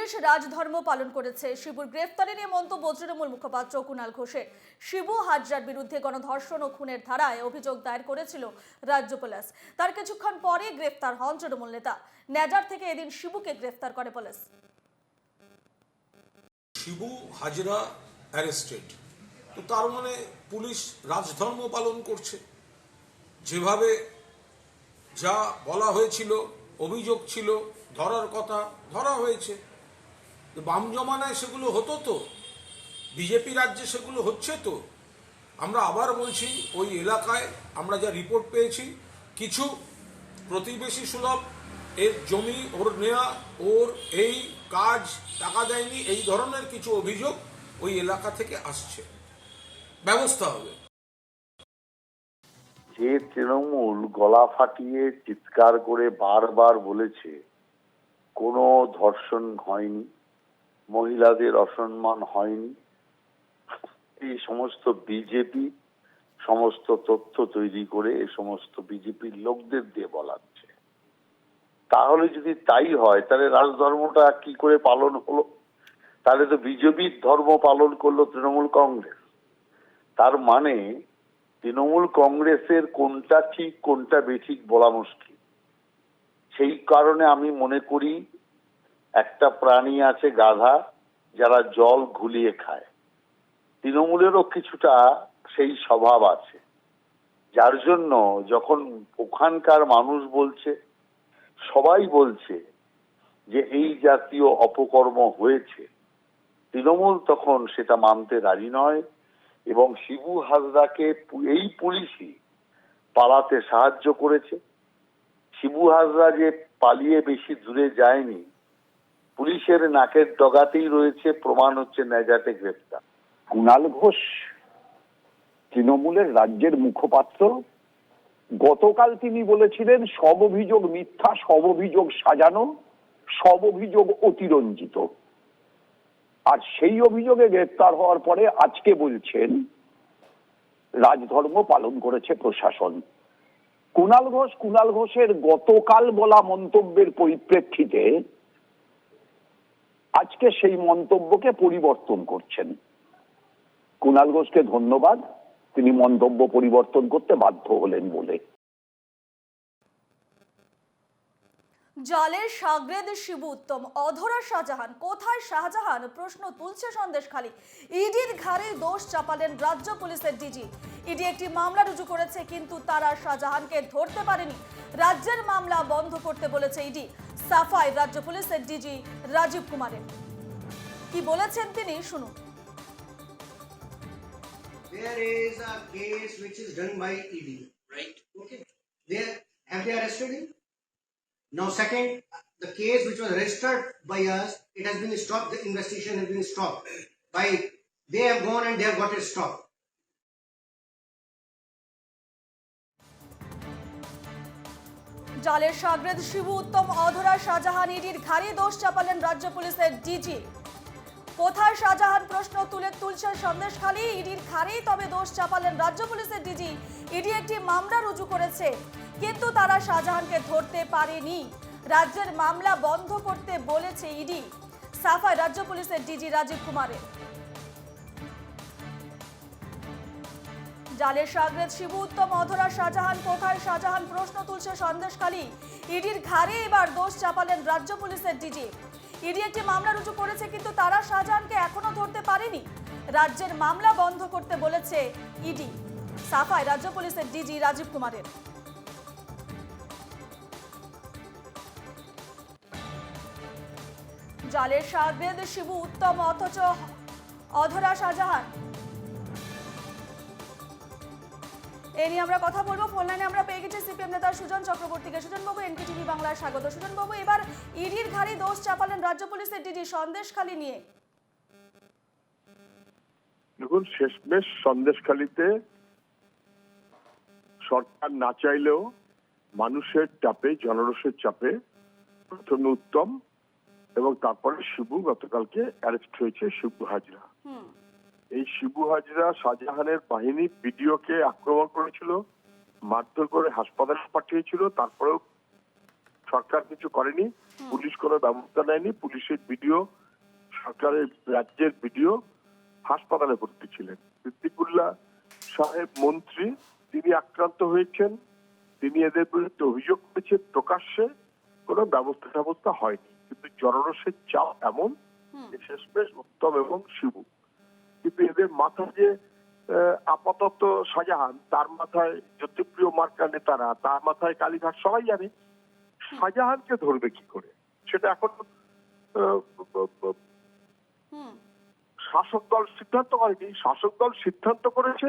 Police রাজধর্ম পালন করেছে। শিবুর গ্রেফতারি নিয়ে মন্তব্য তৃণমূল মুখপাত্র কুণাল ঘোষের। শিবু হাজরার বিরুদ্ধে গণধর্ষণ ও খুনের ধারায় অভিযোগ দায়ের করেছিল রাজ্য পুলিশ। তার কিছুক্ষণ পরে গ্রেফতার হন তৃণমূল নেতা। নেজার থেকে এদিন শিবুকে গ্রেফতার করে পুলিশ। শিবু হাজরা অ্যারেস্টেড, তো তার মানে পুলিশ রাজধর্ম পালন করছে। যেভাবে যা বলা হয়েছিল, অভিযোগ ছিল, ধরার কথা ধরা হয়েছে। বাম জমানায় সেগুলো হতো তো, বিজেপি রাজ্যে সেগুলো হচ্ছে তো। আমরা আবার বলছি, ওই এলাকায় আমরা যা রিপোর্ট পেয়েছি, কিছু প্রতিবেশী সুলভ এর জমি ওর নেয়া, ওর এই কাজ টাকা দেয়নি, এই ধরনের কিছু অভিযোগ ওই এলাকা থেকে আসছে। ব্যবস্থা হবে। যে তৃণমূল গলা ফাটিয়ে চিৎকার করে বারবার বলেছে কোনো ধর্ষণ হয়নি, মহিলাদের অসম্মান হয়নি, এই সমস্ত বিজেপি সমস্ত তথ্য তৈরি করে এই সমস্ত বিজেপির লোকদের দিয়ে বলাচ্ছে। তাহলে যদি তাই হয়, তাহলে রাজধর্মটা কি করে পালন হলো? তাহলে তো বিজেপির ধর্ম পালন করলো তৃণমূল কংগ্রেস। তার মানে তৃণমূল কংগ্রেসের কোনটা ঠিক কোনটা বেঠিক বলা মুশকিল। সেই কারণে আমি মনে করি একটা প্রাণী আছে গাধা, যারা জল ঘুলিয়ে খায়। তৃণমূলেরও কিছুটা সেই স্বভাব আছে, যার জন্য যখন ওখানকার মানুষ বলছে, সবাই বলছে যে এই জাতীয় অপকর্ম হয়েছে, তৃণমূল তখন সেটা মানতে রাজি নয়। এবং শিবু হাজরাকে এই পুলিশই পালাতে সাহায্য করেছে। শিবু হাজরা যে পালিয়ে বেশি দূরে যায়নি, পুলিশের নাকের ডগাতেই রয়েছে, প্রমাণ হচ্ছে নেজাতে গ্রেফতার। কুণাল ঘোষ তৃণমূলের রাজ্যের মুখপাত্র। গতকাল তিনি বলেছিলেন সব অভিযোগ মিথ্যা, সব অভিযোগ সাজানো, সব অভিযোগ অতিরঞ্জিত। আর সেই অভিযোগে গ্রেফতার হওয়ার পরে আজকে বলছেন রাজধর্ম পালন করেছে প্রশাসন। কুণাল ঘোষের গতকাল বলা মন্তব্যের পরিপ্রেক্ষিতে আজকে সেই মন্তব্যকে পরিবর্তন করছেন। কুণাল ঘোষকে ধন্যবাদ, তিনি মন্তব্য পরিবর্তন করতে বাধ্য হলেন বলে। জালের সাগরেদ শিবু উত্তম, অধরা শাহজাহান। কোথায় শাহজাহান? প্রশ্ন তুলছে সন্দেশখালী। ইডির ঘাড়ে দোষ চাপালেন রাজ্য পুলিশের ডিজি। ইডি একটি মামলা রুজু করেছে, কিন্তু তারা শাহজাহানকে ধরতে পারেনি। রাজ্যের মামলা বন্ধ করতে বলেছে ইডি। সাফাই রাজ্য পুলিশের ডিজি রাজীব কুমারের। কি বলেছেন তিনি, শুনুন। There is a case which is done by ED, right? Okay. Have they arrested him? Now, second, the case which was registered by us, it has been stopped. The investigation has been stopped. They have gone and they have got it stopped. জালের সাগরেদ শিবু উত্তম, অধরা শাহজাহান। ইডির ঘাড়ে দোষ চাপালেন রাজ্য পুলিশের DG. কোথায় শাহজাহান? প্রশ্ন তুলছে সন্দেশখালী। ইডির ঘাড়েই তবে দোষ চাপালেন রাজ্য পুলিশের ডিজি। ইডি একটি মামলা রুজু করেছে, কিন্তু তারা শাহজাহানকে ধরতে পারেনি। রাজ্যের মামলা বন্ধ করতে বলেছে ইডি। সাফাই রাজ্য পুলিশের ডিজি রাজীব কুমারের। জালের সাগরেদ শিবু উত্তম, অধরা শাহজাহান। কোথায় শাহজাহান? প্রশ্ন তুলছে সন্দেশখালী। ইডির ঘাড়ে এবার দোষ চাপালেন রাজ্য পুলিশের ডিজি। ইডি একটি মামলা রুজু করেছে, কিন্তু তারা শাহজাহানকে এখনো ধরতে পারেনি। রাজ্যের মামলা বন্ধ করতে বলেছে ইডি। সাফাই রাজ্য পুলিশের ডিজি রাজীব কুমারের। জালের সাগরেদ শিবু উত্তম, অথচ অধরা শাহজাহান। এ নিয়ে আমরা কথা বলবো। ফোন লাইনে আমরা পেয়ে গেছি সিপিএম নেতা সুজন চক্রবর্তীকে। সুজন বাবু, এনকেটিভি বাংলায় স্বাগত। সুজন বাবু, এবার ইডির ঘাড়ে দোষ চাপালেন রাজ্য পুলিশের ডিজি সন্দেশখালী নিয়ে। দেখুন, শেষমেশ সন্দেশখালীতে সরকার না চাইলেও মানুষের চাপে, জনরোষের চাপে প্রথমে উত্তম এবং তারপরে শিবু গতকালকে অ্যারেস্ট হয়েছে। শিবু হাজরা, এই শিবু হাজরা শাহজাহানের বাহিনী বিডিওকে আক্রমণ করেছিল, মারধর করে হাসপাতালে পাঠিয়েছিল। তারপরেও সরকার কিছু করেনি, পুলিশ কোনো ব্যবস্থা নেয়নি। পুলিশের ভিডিও, সরকারের রাজ্যের ভিডিও, হাসপাতালে ভর্তি ছিলেন। সিদ্দিকুল্লাহ সাহেব মন্ত্রী, তিনি আক্রান্ত হয়েছেন, তিনি এদের বিরুদ্ধে অভিযোগ করেছেন প্রকাশ্যে, কোনো ব্যবস্থা হয়নি। কিন্তু জনরোষের চাপ এমন যে শেষমেশ উত্তম এবং শিবু, কিন্তু এদের মাথায় যে আপাতত শাহজাহান, তার মাথায় জ্যোতিপ্রিয় মার্কা নেতারা, তার মাথায় কালীঘাট, সবাই জানে। শাহজাহানকে ধরবে কি করে সেটা এখন শাসক দল সিদ্ধান্ত করেনি। শাসক দল সিদ্ধান্ত করেছে,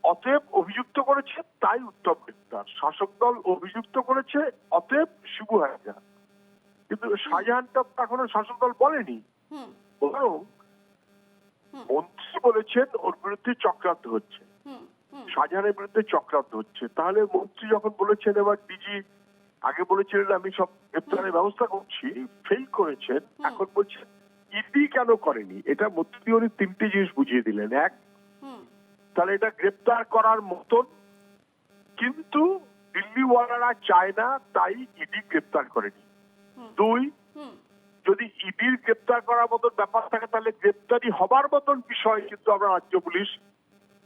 অতএব অভিযুক্ত করেছে, তাই উত্তম গ্রেপ্তার। শাসক দল অভিযুক্ত করেছে, অতএব শিবু হাজরা। কিন্তু শাহজাহানটা এখনো শাসক দল বলেনি, বরং মন্ত্রী বলেছেন ওর বিরুদ্ধে চক্রান্ত হচ্ছে, শাহজাহানের বিরুদ্ধে চক্রান্ত হচ্ছে। তাহলে মন্ত্রী যখন বলেছেন, এবার ডিজি আগে বলেছিলেন আমি সব গ্রেপ্তারের ব্যবস্থা করছি, ফেল করেছেন, এখন বলছেন ইডি কেন করেনি। এটা মন্ত্রী উনি তিনটে জিনিস বুঝিয়ে দিলেন। এক, তাহলে এটা গ্রেপ্তার করার মতন, কিন্তু দিল্লিওয়ালারা চায় না, তাই ইডি গ্রেপ্তার করেনি। দুই, যদি ইডির গ্রেপ্তার করার মতন ব্যাপার থাকে, তাহলে গ্রেপ্তারি হবার মতন বিষয় কিন্তু আমরা রাজ্য পুলিশ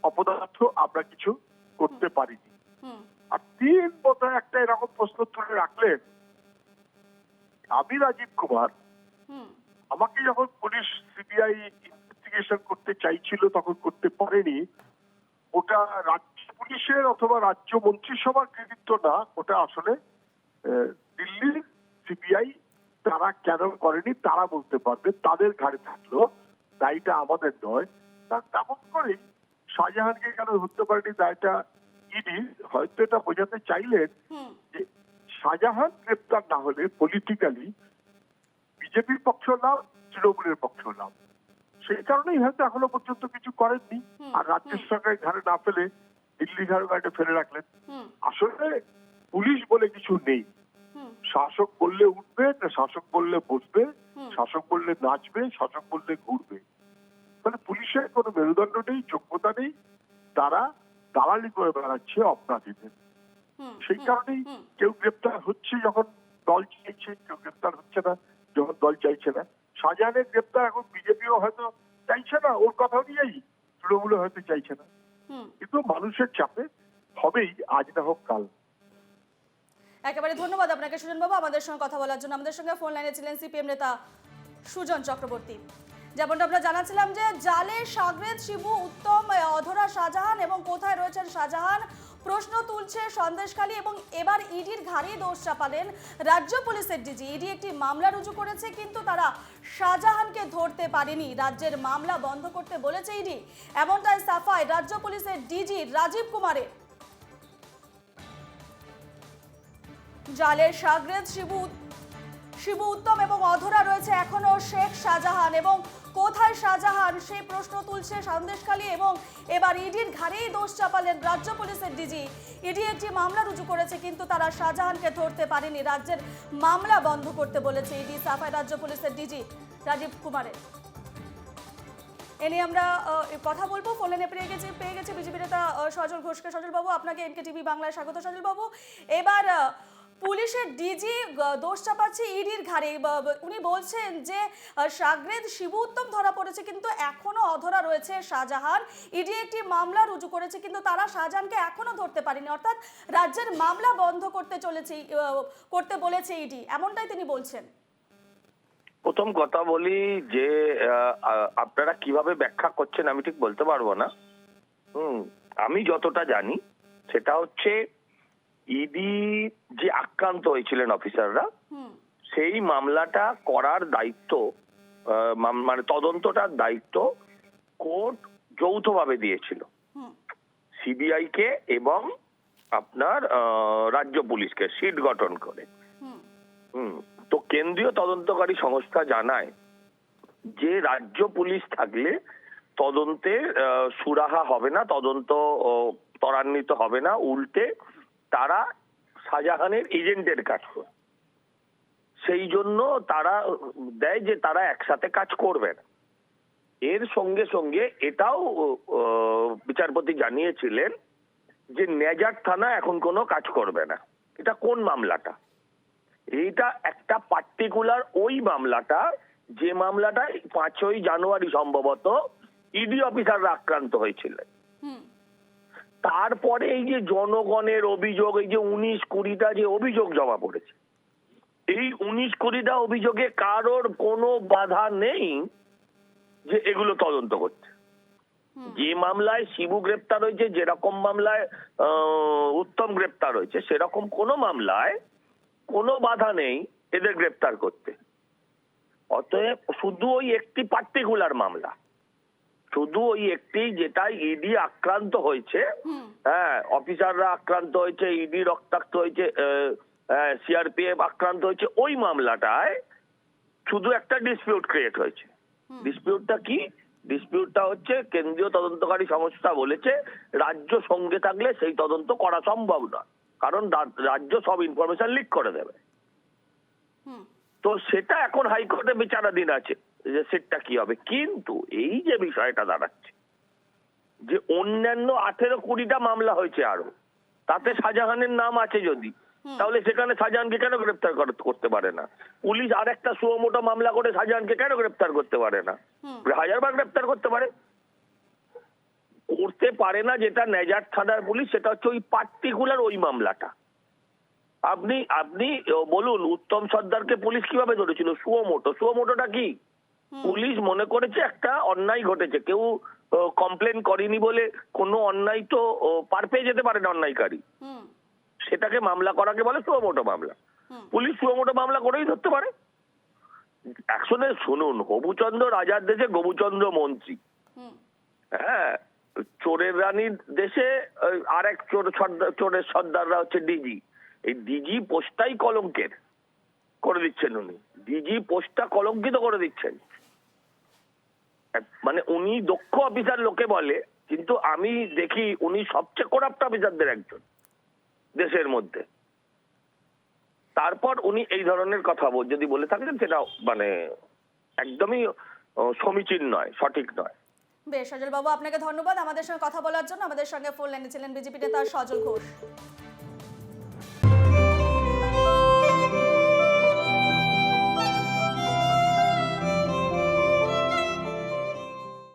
অপদার্থ, আমরা কিছু করতে পারিনি। আর তিন, বোধহয় একটা এরকম প্রশ্ন তুলে রাখলেন, আমি রাজীব কুমার, আমাকে যখন পুলিশ সিবিআই ইনভেস্টিগেশন করতে চাইছিল তখন করতে পারেনি। ওটা রাজ্য পুলিশের অথবা রাজ্য মন্ত্রিসভার কৃতিত্ব না, ওটা আসলে দিল্লির সিবিআই, তারা কেন করেনি তারা বলতে পারবে, তাদের ঘাড়ে থাকলো, দায়টা আমাদের নয়। তার তেমন করে শাহজাহানকে কেন ধরতে পারেনি দায়টা ইডি, হয়তো এটা বোঝাতে চাইলেন যে শাহজাহান গ্রেপ্তার না হলে পলিটিক্যালি বিজেপির পক্ষ লাভ, তৃণমূলের পক্ষ লাভ। সেই কারণেই হয়তো এখনো পর্যন্ত কিছু করেননি, আর রাজ্য সরকারের ঘাড়ে না ফেলে দিল্লি ঘাড়ে ফেলে রাখলেন। আসলে পুলিশ বলে কিছু নেই, শাসক বললে উঠবে, শাসক বললে বসবে, শাসক বললে নাচবে, শাসক বললে ঘুরবে। মানে পুলিশের কোনো মেরুদণ্ড নেই, যোগ্যতা নেই, তারা দালালি করে বেড়াচ্ছে অপরাধীদের। সেই কারণেই কেউ গ্রেপ্তার হচ্ছে যখন দল চাইছে, কেউ গ্রেপ্তার হচ্ছে না যখন দল চাইছে না। শাহজাহানের গ্রেপ্তার এখন বিজেপিও হয়তো চাইছে না, ওর কথা অনুযায়ী তৃণমূলে হয়তো চাইছে না, কিন্তু মানুষের চাপে হবেই, আজ না হোক কাল। একেবারে ধন্যবাদ আপনাকে সুজন বাবু আমাদের সঙ্গে কথা বলার জন্য। আমাদের সঙ্গে ফোন লাইনে ছিলেন সিপিএম নেতা সুজন চক্রবর্তী। যেমনটা আমরা জানাচ্ছিলাম যে জালে সাগরেদ, শিবু, উত্তম, অধরা, শাহজাহান এবং কোথায় রয়েছেন শাহজাহান প্রশ্ন তুলছে সন্দেশখালী, এবং এবার ইডির ঘাড়ে দোষ চাপালেন রাজ্য পুলিশের ডিজি। ইডি একটি মামলা রুজু করেছে, কিন্তু তারা শাহজাহানকে ধরতে পারেনি। রাজ্যের মামলা বন্ধ করতে বলেছে ইডি, এমনটাই সাফাই রাজ্য পুলিশের ডিজি রাজীব কুমারের। জালের সাগরেদ, শিবু, উত্তম এবং অধরা রয়েছে এখনো শেখ শাহজাহান, এবং কোথায় শাহজাহান সেই প্রশ্ন তুলছে সন্দেশখালী, এবং এবার ইডির ঘাড়েই দোষ চাপালেন রাজ্য পুলিশের ডিজি। ইডি একটি মামলা রুজু করেছে, কিন্তু তারা শাহজাহানকে ধরতে পারেনি। রাজ্যের মামলা বন্ধ করতে বলেছে ইডি, সাফাই রাজ্য পুলিশের ডিজি রাজীব কুমারের। এ নিয়ে আমরা কথা বলবো। ফোন লাইনে পেয়ে গেছে বিজেপি নেতা সজল ঘোষকে। সজল বাবু, আপনাকে এনকে টিভি বাংলায় স্বাগত। সজল বাবু, এবার পুলিশের ডিজি দোষ চাপাচ্ছে ইডির ঘাড়ে। উনি বলছেন যে সাগরেদ, শিবু, উত্তম ধরা পড়েছে, কিন্তু এখনো অধরা রয়েছে শাহজাহান। ইডি একটি মামলা রুজু করেছে, কিন্তু তারা শাহজাহানকে এখনো ধরতে পারেনি, অর্থাৎ রাজ্যের মামলা বন্ধ করতে বলেছে ইডি, এমনটাই তিনি বলছেন। প্রথম কথা বলি যে আপনারা কিভাবে ব্যাখ্যা করছেন আমি ঠিক বলতে পারবো না। আমি যতটা জানি সেটা হচ্ছে ইডি যে আক্রান্ত হয়েছিলেন অফিসাররা, সেই মামলাটা করার দায়িত্ব, মানে তদন্তটার দায়িত্ব কোর্ট যৌথভাবে দিয়েছিল, সিবিআই কে এবং আপনার রাজ্য পুলিশকে সিট গঠন করে। তো কেন্দ্রীয় তদন্তকারী সংস্থা জানায় যে রাজ্য পুলিশ থাকলে তদন্তের সুরাহা হবে না, তদন্ত ত্বরান্বিত হবে না, উল্টে তারা শাহজাহানের এজেন্টের কাজ করে। সেই জন্য তারা দেয় যে তারা একসাথে কাজ করবে না। এর সঙ্গে সঙ্গে এটাও বিচারপতি জানিয়েছিলেন যে নেজার থানা এখন কোনো কাজ করবে না। এটা কোন মামলাটা? এইটা একটা পার্টিকুলার ওই মামলাটা, যে মামলাটা 5ই জানুয়ারি সম্ভবত ইডি অফিসাররা আক্রান্ত হয়েছিলেন। তারপরে এই যে জনগণের অভিযোগ, এই যে 19-20টা যে অভিযোগ জমা পড়েছে, এই 19-20টা অভিযোগে কারোর কোনো বাধা নেই যে এগুলো তদন্ত করতে। যে মামলায় শিবু গ্রেপ্তার হয়েছে, যেরকম মামলায় উত্তম গ্রেপ্তার হয়েছে, সেরকম কোনো মামলায় কোনো বাধা নেই এদের গ্রেপ্তার করতে। অতএব শুধু ওই একটি পার্টিকুলার মামলা, শুধু ওই একটি যেটা ইডি আক্রান্ত হয়েছে, হ্যাঁ অফিসাররা আক্রান্ত হয়েছে, ইডি রক্তাক্ত হয়েছে, সিআরপিএফ আক্রান্ত হয়েছে, ওই মামলাটায় শুধু একটা ডিসপিউট ক্রিয়েট হয়েছে। ডিসপিউটটা কি? ডিসপিউটটা হচ্ছে কেন্দ্রীয় তদন্তকারী সংস্থা বলেছে রাজ্য সঙ্গে থাকলে সেই তদন্ত করা সম্ভব নয়, কারণ রাজ্য সব ইনফরমেশন লিক করে দেবে। তো সেটা এখন হাইকোর্টে বিচারাধীন আছে যে সেটা কি হবে। কিন্তু এই যে বিষয়টা দাঁড়াচ্ছে যে অন্যান্য 18-20টা মামলা হয়েছে আরো, তাতে শাহজাহানের নাম আছে যদি, তাহলে সেখানে শাহজাহানকে কেন গ্রেপ্তার করতে পারে না? পুলিশ আর একটা সুমোটো মামলা করে শাহজাহানকে কেন গ্রেপ্তার করতে পারে না? 1000বার গ্রেপ্তার করতে পারে। করতে পারে না যেটা নেজার থানার পুলিশ, সেটা হচ্ছে ওই পার্টিকুলার ওই মামলাটা। আপনি বলুন উত্তম সর্দারকে পুলিশ কিভাবে ধরেছিল? সুমোটোটা কি? পুলিশ মনে করেছে একটা অন্যায় ঘটেছে, কেউ কমপ্লেন করেনি বলে কোনো অন্যায় তো পার পেয়ে যেতে পারে না অন্যায়কারী, সেটাকে মামলা করাকে বলে সুমোটো মামলা। পুলিশ সুমোটো মামলা করেই ধরতে পারে। একশনে শুনুন, হবুচন্দ্র রাজার দেশে গবুচন্দ্র মন্ত্রী, হ্যাঁ চোরের রানীর দেশে আর এক চোরের সর্দাররা হচ্ছে ডিজি। এই ডিজি পোস্টটাই কলঙ্কের করে দিচ্ছেন উনি, ডিজি পোস্টটা কলঙ্কিত করে দিচ্ছেন। মানে উনি দক্ষ অফিসার লোকে বলে, কিন্তু আমি দেখি উনি সবচেয়ে করাপ্ট অফিসারদের একজন দেশের মধ্যে। তারপর উনি এই ধরনের কথা যদি বলে থাকেন, সেটা মানে একদমই সমীচীন নয়, সঠিক নয়। বেশ, সজল বাবু আপনাকে ধন্যবাদ আমাদের সঙ্গে কথা বলার জন্য। আমাদের সঙ্গে ফোন লাইনে ছিলেন বিজেপি নেতা সজল ঘোষ।